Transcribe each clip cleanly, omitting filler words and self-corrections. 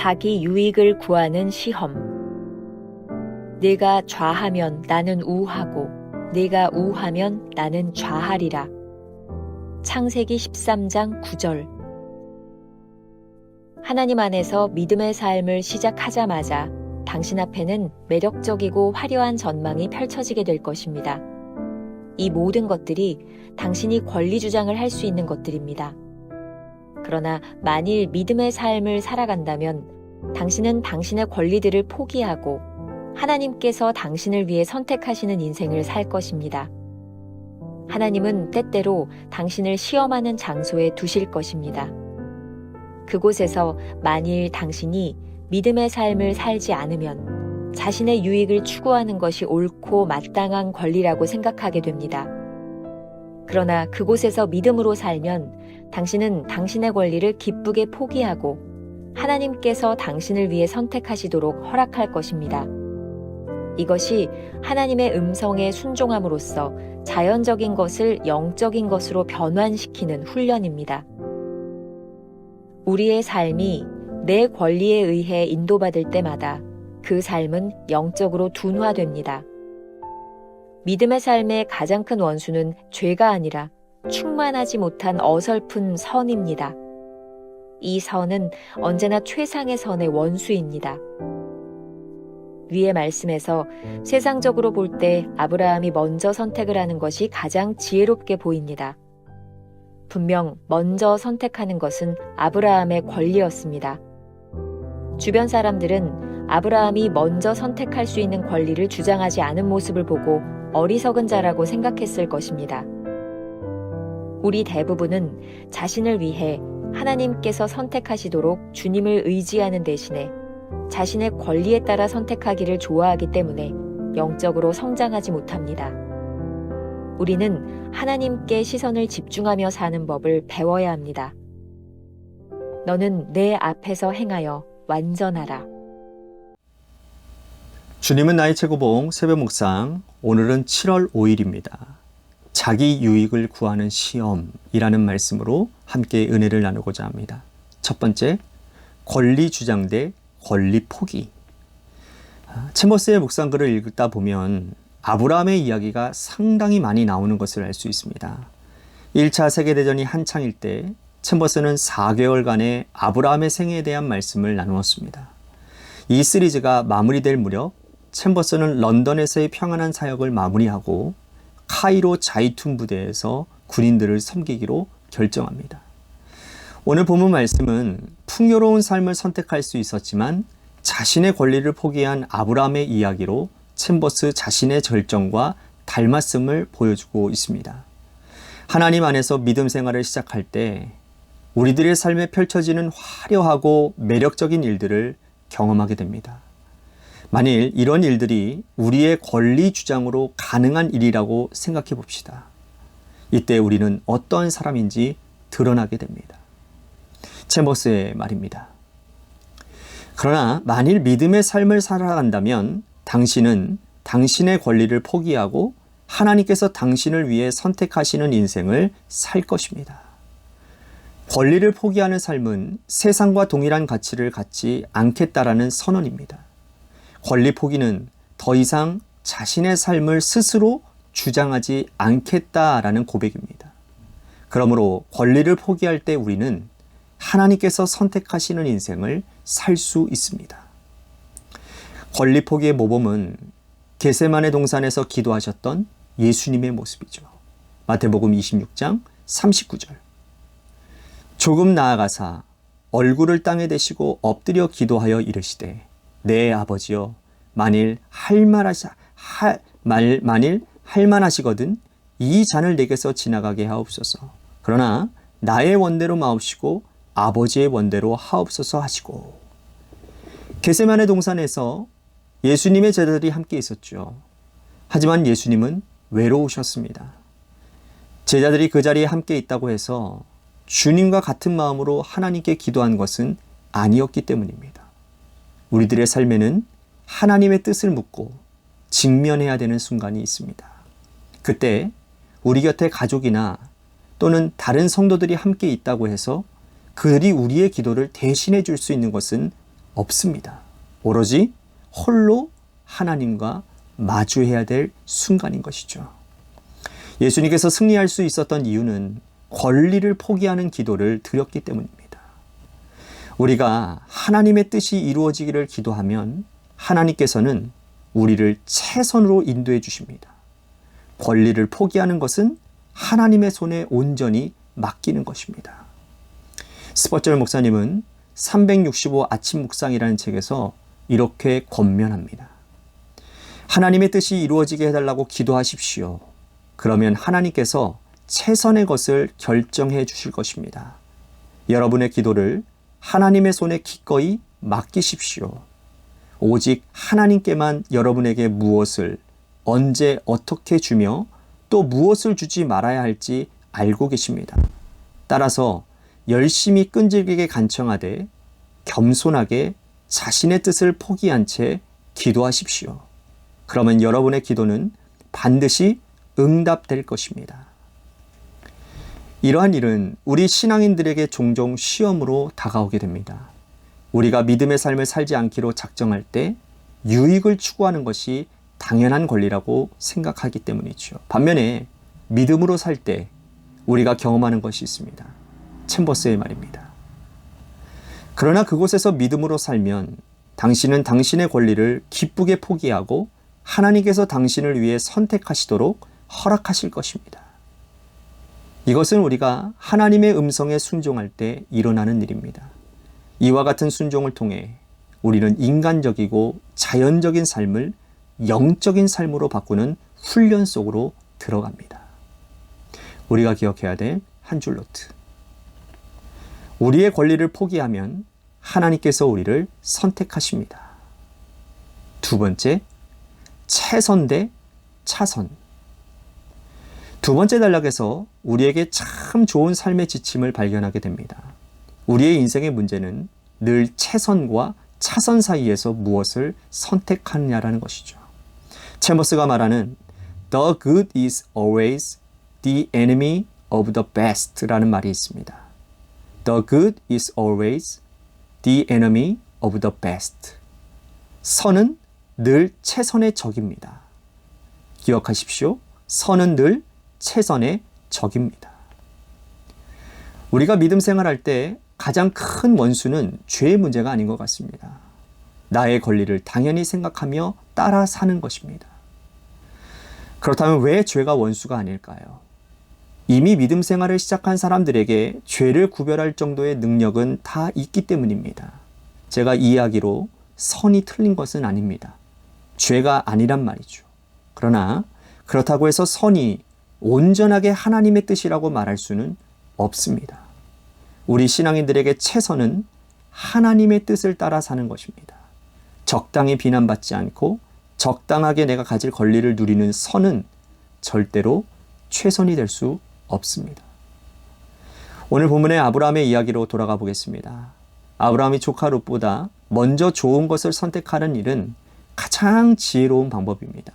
자기 유익을 구하는 시험. 네가 좌하면 나는 우하고 네가 우하면 나는 좌하리라. 창세기 13장 9절. 하나님 안에서 믿음의 삶을 시작하자마자 당신 앞에는 매력적이고 화려한 전망이 펼쳐지게 될 것입니다. 이 모든 것들이 당신이 권리 주장을 할 수 있는 것들입니다. 그러나 만일 믿음의 삶을 살아간다면 당신은 당신의 권리들을 포기하고 하나님께서 당신을 위해 선택하시는 인생을 살 것입니다. 하나님은 때때로 당신을 시험하는 장소에 두실 것입니다. 그곳에서 만일 당신이 믿음의 삶을 살지 않으면 자신의 유익을 추구하는 것이 옳고 마땅한 권리라고 생각하게 됩니다. 그러나 그곳에서 믿음으로 살면 당신은 당신의 권리를 기쁘게 포기하고 하나님께서 당신을 위해 선택하시도록 허락할 것입니다. 이것이 하나님의 음성에 순종함으로써 자연적인 것을 영적인 것으로 변환시키는 훈련입니다. 우리의 삶이 내 권리에 의해 인도받을 때마다 그 삶은 영적으로 둔화됩니다. 믿음의 삶의 가장 큰 원수는 죄가 아니라 충만하지 못한 어설픈 선입니다. 이 선은 언제나 최상의 선의 원수입니다. 위의 말씀에서 세상적으로 볼 때 아브라함이 먼저 선택을 하는 것이 가장 지혜롭게 보입니다. 분명 먼저 선택하는 것은 아브라함의 권리였습니다. 주변 사람들은 아브라함이 먼저 선택할 수 있는 권리를 주장하지 않은 모습을 보고 어리석은 자라고 생각했을 것입니다. 우리 대부분은 자신을 위해 하나님께서 선택하시도록 주님을 의지하는 대신에 자신의 권리에 따라 선택하기를 좋아하기 때문에 영적으로 성장하지 못합니다. 우리는 하나님께 시선을 집중하며 사는 법을 배워야 합니다. 너는 내 앞에서 행하여 완전하라. 주님은 나의 최고봉 새벽 묵상, 오늘은 7월 5일입니다. 자기 유익을 구하는 시험이라는 말씀으로 함께 은혜를 나누고자 합니다. 첫 번째, 권리 주장 대 권리 포기. 챔버스의 묵상글을 읽다 보면 아브라함의 이야기가 상당히 많이 나오는 것을 알 수 있습니다. 1차 세계대전이 한창일 때 챔버스는 4개월간의 아브라함의 생애에 대한 말씀을 나누었습니다. 이 시리즈가 마무리될 무렵 챔버스는 런던에서의 평안한 사역을 마무리하고 카이로 자이툰 부대에서 군인들을 섬기기로 결정합니다. 오늘 본문 말씀은 풍요로운 삶을 선택할 수 있었지만 자신의 권리를 포기한 아브라함의 이야기로 챔버스 자신의 절정과 닮았음을 보여주고 있습니다. 하나님 안에서 믿음 생활을 시작할 때 우리들의 삶에 펼쳐지는 화려하고 매력적인 일들을 경험하게 됩니다. 만일 이런 일들이 우리의 권리 주장으로 가능한 일이라고 생각해 봅시다. 이때 우리는 어떤 사람인지 드러나게 됩니다. 챔버스의 말입니다. 그러나 만일 믿음의 삶을 살아간다면 당신은 당신의 권리를 포기하고 하나님께서 당신을 위해 선택하시는 인생을 살 것입니다. 권리를 포기하는 삶은 세상과 동일한 가치를 갖지 않겠다라는 선언입니다. 권리 포기는 더 이상 자신의 삶을 스스로 주장하지 않겠다라는 고백입니다. 그러므로 권리를 포기할 때 우리는 하나님께서 선택하시는 인생을 살 수 있습니다. 권리 포기의 모범은 겟세마네 동산에서 기도하셨던 예수님의 모습이죠. 마태복음 26장 39절. 조금 나아가사 얼굴을 땅에 대시고 엎드려 기도하여 이르시되 내 아버지여 만일 할만하시거든 이 잔을 내게서 지나가게 하옵소서. 그러나 나의 원대로 마옵시고 아버지의 원대로 하옵소서 하시고. 겟세마네 동산에서 예수님의 제자들이 함께 있었죠. 하지만 예수님은 외로우셨습니다. 제자들이 그 자리에 함께 있다고 해서 주님과 같은 마음으로 하나님께 기도한 것은 아니었기 때문입니다. 우리들의 삶에는 하나님의 뜻을 묻고 직면해야 되는 순간이 있습니다. 그때 우리 곁에 가족이나 또는 다른 성도들이 함께 있다고 해서 그들이 우리의 기도를 대신해 줄 수 있는 것은 없습니다. 오로지 홀로 하나님과 마주해야 될 순간인 것이죠. 예수님께서 승리할 수 있었던 이유는 권리를 포기하는 기도를 드렸기 때문입니다. 우리가 하나님의 뜻이 이루어지기를 기도하면 하나님께서는 우리를 최선으로 인도해 주십니다. 권리를 포기하는 것은 하나님의 손에 온전히 맡기는 것입니다. 스포절 목사님은 365 아침 묵상이라는 책에서 이렇게 권면합니다. 하나님의 뜻이 이루어지게 해달라고 기도하십시오. 그러면 하나님께서 최선의 것을 결정해 주실 것입니다. 여러분의 기도를 하나님의 손에 기꺼이 맡기십시오. 오직 하나님께만 여러분에게 무엇을, 언제, 어떻게 주며 또 무엇을 주지 말아야 할지 알고 계십니다. 따라서 열심히 끈질기게 간청하되 겸손하게 자신의 뜻을 포기한 채 기도하십시오. 그러면 여러분의 기도는 반드시 응답될 것입니다. 이러한 일은 우리 신앙인들에게 종종 시험으로 다가오게 됩니다. 우리가 믿음의 삶을 살지 않기로 작정할 때 유익을 추구하는 것이 당연한 권리라고 생각하기 때문이죠. 반면에 믿음으로 살 때 우리가 경험하는 것이 있습니다. 챔버스의 말입니다. 그러나 그곳에서 믿음으로 살면 당신은 당신의 권리를 기쁘게 포기하고 하나님께서 당신을 위해 선택하시도록 허락하실 것입니다. 이것은 우리가 하나님의 음성에 순종할 때 일어나는 일입니다. 이와 같은 순종을 통해 우리는 인간적이고 자연적인 삶을 영적인 삶으로 바꾸는 훈련 속으로 들어갑니다. 우리가 기억해야 될 한 줄 노트. 우리의 권리를 포기하면 하나님께서 우리를 선택하십니다. 두 번째, 최선 대 차선. 두 번째 단락에서 우리에게 참 좋은 삶의 지침을 발견하게 됩니다. 우리의 인생의 문제는 늘 최선과 차선 사이에서 무엇을 선택하느냐라는 것이죠. 챔버스가 말하는 The good is always the enemy of the best 라는 말이 있습니다. The good is always the enemy of the best. 선은 늘 최선의 적입니다. 기억하십시오. 선은 늘 최선의 적입니다. 우리가 믿음 생활할 때 가장 큰 원수는 죄의 문제가 아닌 것 같습니다. 나의 권리를 당연히 생각하며 따라 사는 것입니다. 그렇다면 왜 죄가 원수가 아닐까요? 이미 믿음 생활을 시작한 사람들에게 죄를 구별할 정도의 능력은 다 있기 때문입니다. 제가 이 이야기로 선이 틀린 것은 아닙니다. 죄가 아니란 말이죠. 그러나 그렇다고 해서 선이 온전하게 하나님의 뜻이라고 말할 수는 없습니다. 우리 신앙인들에게 최선은 하나님의 뜻을 따라 사는 것입니다. 적당히 비난받지 않고 적당하게 내가 가질 권리를 누리는 선은 절대로 최선이 될 수 없습니다. 오늘 본문의 아브라함의 이야기로 돌아가 보겠습니다. 아브라함이 조카 롯보다 먼저 좋은 것을 선택하는 일은 가장 지혜로운 방법입니다.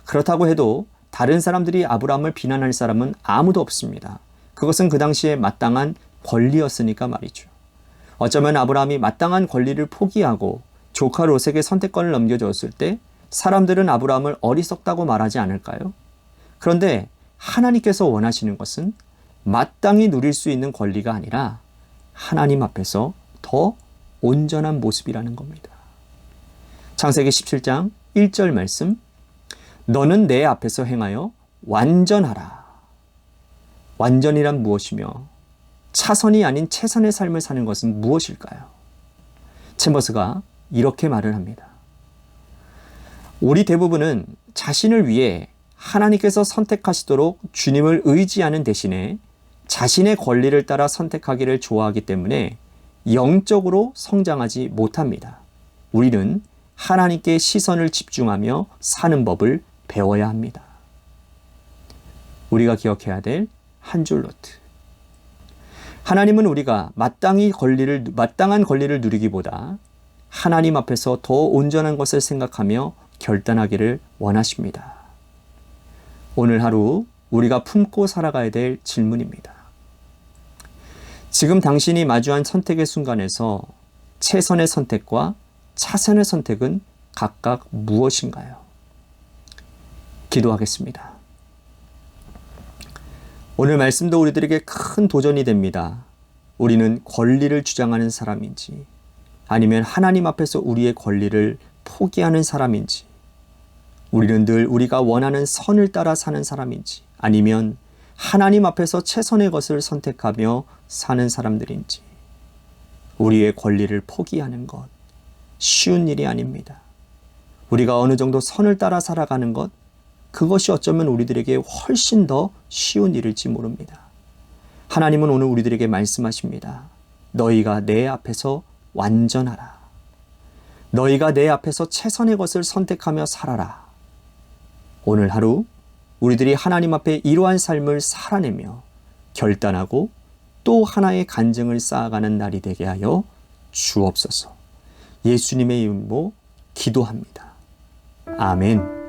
그렇다고 해도 다른 사람들이 아브라함을 비난할 사람은 아무도 없습니다. 그것은 그 당시에 마땅한 권리였으니까 말이죠. 어쩌면 아브라함이 마땅한 권리를 포기하고 조카 롯에게 선택권을 넘겨주었을 때 사람들은 아브라함을 어리석다고 말하지 않을까요? 그런데 하나님께서 원하시는 것은 마땅히 누릴 수 있는 권리가 아니라 하나님 앞에서 더 온전한 모습이라는 겁니다. 창세기 17장 1절 말씀, 너는 내 앞에서 행하여 완전하라. 완전이란 무엇이며 차선이 아닌 최선의 삶을 사는 것은 무엇일까요? 챔버스가 이렇게 말을 합니다. 우리 대부분은 자신을 위해 하나님께서 선택하시도록 주님을 의지하는 대신에 자신의 권리를 따라 선택하기를 좋아하기 때문에 영적으로 성장하지 못합니다. 우리는 하나님께 시선을 집중하며 사는 법을 배워야 합니다. 우리가 기억해야 될 한 줄 노트. 하나님은 우리가 마땅한 권리를 누리기보다 하나님 앞에서 더 온전한 것을 생각하며 결단하기를 원하십니다. 오늘 하루 우리가 품고 살아가야 될 질문입니다. 지금 당신이 마주한 선택의 순간에서 최선의 선택과 차선의 선택은 각각 무엇인가요? 기도하겠습니다. 오늘 말씀도 우리들에게 큰 도전이 됩니다. 우리는 권리를 주장하는 사람인지, 아니면 하나님 앞에서 우리의 권리를 포기하는 사람인지, 우리는 늘 우리가 원하는 선을 따라 사는 사람인지, 아니면 하나님 앞에서 최선의 것을 선택하며 사는 사람들인지, 우리의 권리를 포기하는 것, 쉬운 일이 아닙니다. 우리가 어느 정도 선을 따라 살아가는 것, 그것이 어쩌면 우리들에게 훨씬 더 쉬운 일일지 모릅니다. 하나님은 오늘 우리들에게 말씀하십니다. 너희가 내 앞에서 완전하라. 너희가 내 앞에서 최선의 것을 선택하며 살아라. 오늘 하루 우리들이 하나님 앞에 이러한 삶을 살아내며 결단하고 또 하나의 간증을 쌓아가는 날이 되게 하여 주옵소서. 예수님의 이름으로 기도합니다. 아멘.